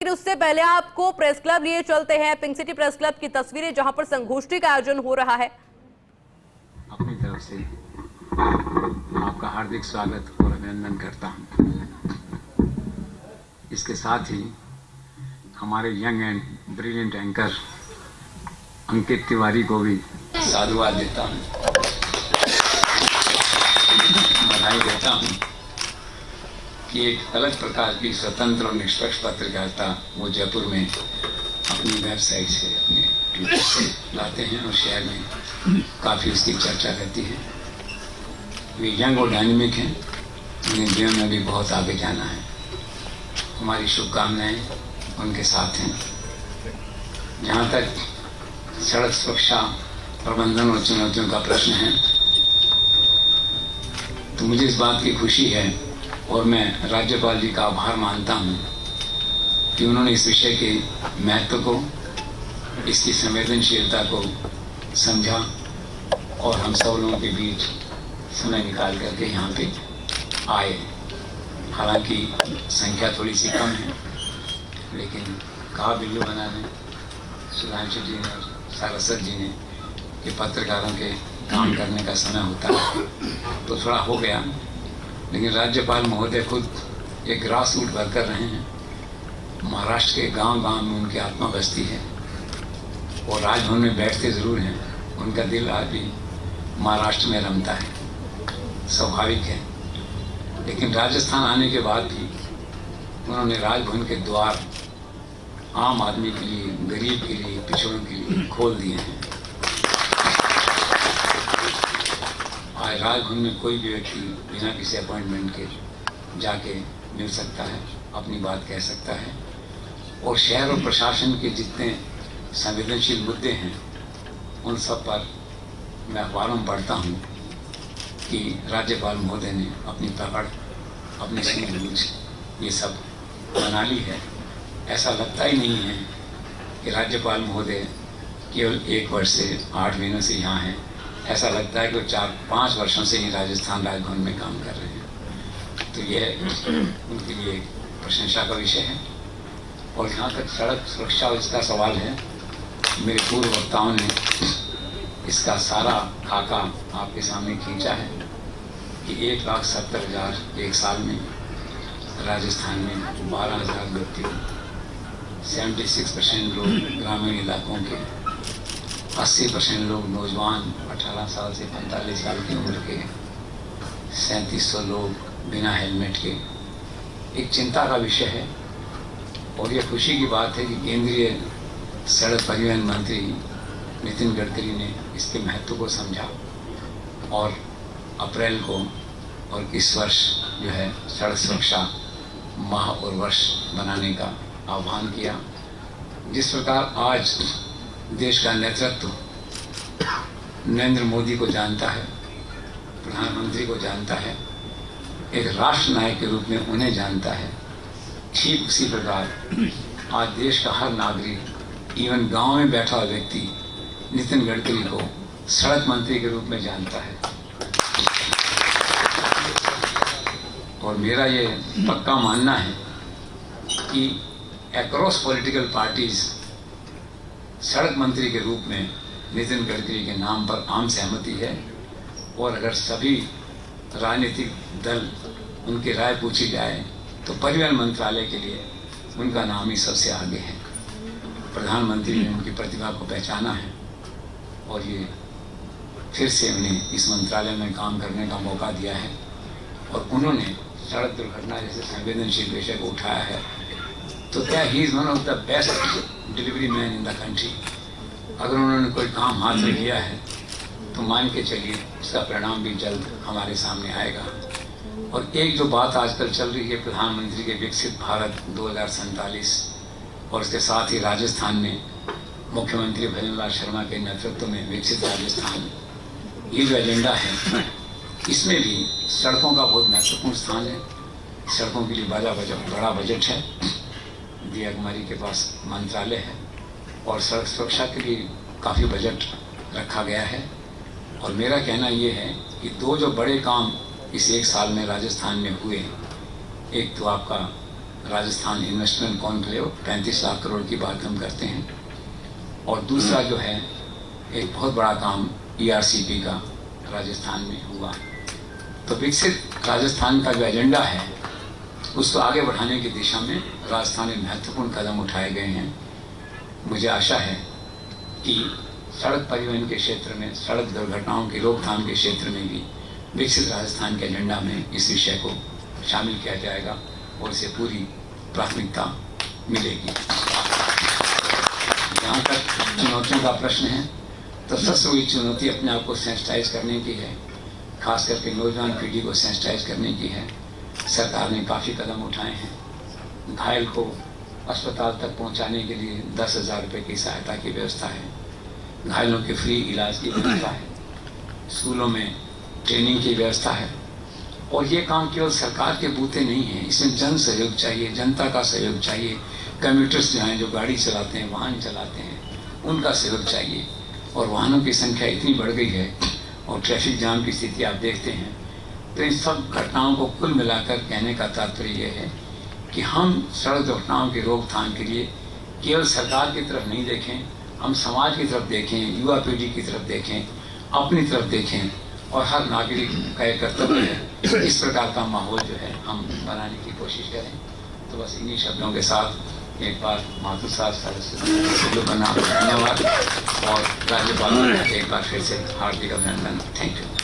लेकिन उससे पहले आपको प्रेस क्लब लिए चलते हैं, पिंक सिटी प्रेस क्लब की तस्वीरें जहां पर संगोष्ठी का आयोजन हो रहा है। अपनी तरफ से आपका हार्दिक स्वागत और अभिनंदन करता हूं। इसके साथ ही हमारे young and brilliant anchor Ankit Tiwari को भी साधुवाद देता हूं, बधाई देता हूं कि एक अलग प्रकार की स्वतंत्र और निष्पक्ष पत्रकारिता वो जयपुर में अपनी वेबसाइट से, अपने ट्विटर से लाते हैं और शहर में काफ़ी उसकी चर्चा रहती है। वे यंग और डायनेमिक हैं, उन्हें जीवन में भी बहुत आगे जाना है। हमारी शुभकामनाएं उनके साथ हैं। जहाँ तक सड़क सुरक्षा प्रबंधन और चुनौतियों का प्रश्न है, तो मुझे इस बात की खुशी है और मैं राज्यपाल जी का आभार मानता हूँ कि उन्होंने इस विषय के महत्व को, इसकी संवेदनशीलता को समझा और हम सब लोगों के बीच समय निकाल करके यहाँ पे आए। हालांकि संख्या थोड़ी सी कम है, लेकिन कहा बिल्लू बना दें सुधांशु जी ने और सारस्वत जी ने कि पत्रकारों के काम करने का समय होता है, तो थोड़ा हो गया। लेकिन राज्यपाल महोदय खुद एक ग्रास रूट वर्कर रहे हैं। महाराष्ट्र के गांव-गांव में उनकी आत्मा बसती है और राजभवन में बैठते ज़रूर हैं, उनका दिल आज भी महाराष्ट्र में रमता है, स्वाभाविक है। लेकिन राजस्थान आने के बाद भी उन्होंने राजभवन के द्वार आम आदमी के लिए, गरीब के लिए, पिछड़ों के लिए खोल दिए हैं। आज राजभवन में कोई भी व्यक्ति बिना किसी अपॉइंटमेंट के जाके मिल सकता है, अपनी बात कह सकता है। और शहर और प्रशासन के जितने संवेदनशील मुद्दे हैं, उन सब पर मैं अखबारों में पढ़ता हूँ कि राज्यपाल महोदय ने अपनी पकड़, अपनी सूझबूझ ये सब बना ली है। ऐसा लगता ही नहीं है कि राज्यपाल महोदय केवल 1 वर्ष से 8 महीनों से यहाँ हैं। ऐसा लगता है कि वो 4-5 वर्षों से ही राजस्थान राजभवन में काम कर रहे हैं। तो यह उनके लिए एक प्रशंसा का विषय है। और जहाँ तक सड़क सुरक्षा इसका सवाल है, मेरे पूर्व वक्ताओं ने इसका सारा खाका आपके सामने खींचा है कि 1,70,000 एक साल में राजस्थान में 12,000 मृत्यु, 76% लोग ग्रामीण इलाकों के, 80% लोग नौजवान 18 साल से 45 साल की उम्र के, 3700 लोग बिना हेलमेट के। एक चिंता का विषय है और ये खुशी की बात है कि केंद्रीय सड़क परिवहन मंत्री नितिन गडकरी ने इसके महत्व को समझा और अप्रैल को और इस वर्ष जो है सड़क सुरक्षा माह और वर्ष बनाने का आह्वान किया। जिस प्रकार आज देश का नेतृत्व नरेंद्र मोदी को जानता है, प्रधानमंत्री को जानता है, एक राष्ट्र नायक के रूप में उन्हें जानता है, ठीक उसी प्रकार आज देश का हर नागरिक, इवन गांव में बैठा हुआ व्यक्ति नितिन गडकरी को सड़क मंत्री के रूप में जानता है। और मेरा ये पक्का मानना है कि अक्रॉस पॉलिटिकल पार्टीज सड़क मंत्री के रूप में नितिन गडकरी के नाम पर आम सहमति है। और अगर सभी राजनीतिक दल उनकी राय पूछी जाए तो परिवहन मंत्रालय के लिए उनका नाम ही सबसे आगे है। प्रधानमंत्री ने उनकी प्रतिभा को पहचाना है और ये फिर से उन्हें इस मंत्रालय में काम करने का मौका दिया है। और उन्होंने सड़क दुर्घटना जैसे संवेदनशील विषय को उठाया है, तो क्या he is one of the best delivery man in the country. अगर उन्होंने कोई काम हाथ में लिया है तो मान के चलिए उसका परिणाम भी जल्द हमारे सामने आएगा। और एक जो बात आजकल चल रही है प्रधानमंत्री के विकसित भारत 2047 और उसके साथ ही राजस्थान में मुख्यमंत्री भजनलाल शर्मा के नेतृत्व में विकसित राजस्थान, ये जो एजेंडा है इसमें भी सड़कों का बहुत महत्वपूर्ण स्थान है। सड़कों के लिए बड़ा बजट है, दिया कुमारी के पास मंत्रालय है और सड़क सुरक्षा के लिए काफ़ी बजट रखा गया है। और मेरा कहना ये है कि 2 जो बड़े काम इस 1 साल में राजस्थान में हुए, एक तो आपका राजस्थान इन्वेस्टमेंट कॉन्क्लेव 35 लाख करोड़ की बात हम करते हैं। और दूसरा जो है एक बहुत बड़ा काम ERCP का राजस्थान में हुआ। तो विकसित राजस्थान का जो एजेंडा है उसको आगे बढ़ाने की दिशा में राजस्थान में महत्वपूर्ण कदम उठाए गए हैं। मुझे आशा है कि सड़क परिवहन के क्षेत्र में, सड़क दुर्घटनाओं की रोकथाम के क्षेत्र में भी विकसित राजस्थान के एजेंडा में इस विषय को शामिल किया जाएगा और इसे पूरी प्राथमिकता मिलेगी। जहाँ तक चुनौतियों का प्रश्न है तो सबसे बड़ी चुनौती अपने आप को सेंसिटाइज करने की है, खास करके नौजवान पीढ़ी को सेंसिटाइज करने की है। सरकार ने काफ़ी कदम उठाए हैं। घायल को अस्पताल तक पहुंचाने के लिए 10,000 रुपये की सहायता की व्यवस्था है। घायलों के फ्री इलाज की व्यवस्था है। स्कूलों में ट्रेनिंग की व्यवस्था है। और ये काम केवल सरकार के बूते नहीं है, इसमें जन सहयोग चाहिए, जनता का सहयोग चाहिए। कम्यूटर्स जो हैं, जो गाड़ी चलाते हैं, वाहन चलाते हैं, उनका सहयोग चाहिए। और वाहनों की संख्या इतनी बढ़ गई है और ट्रैफिक जाम की स्थिति आप देखते हैं। तो इन सब घटनाओं को कुल मिलाकर कहने का तात्पर्य यह है कि हम सड़क दुर्घटनाओं की रोकथाम के लिए केवल सरकार की तरफ नहीं देखें, हम समाज की तरफ देखें, युवा पीढ़ी की तरफ देखें, अपनी तरफ देखें। और हर नागरिक का एक कर्तव्य है इस प्रकार का माहौल जो है हम बनाने की कोशिश करें। तो बस इन्हीं शब्दों के साथ एक बार माधुर साहब सरस्वती को धन्यवाद और राज्यपाल एक बार फिर से हार्दिक अभिनंदन। Thank you.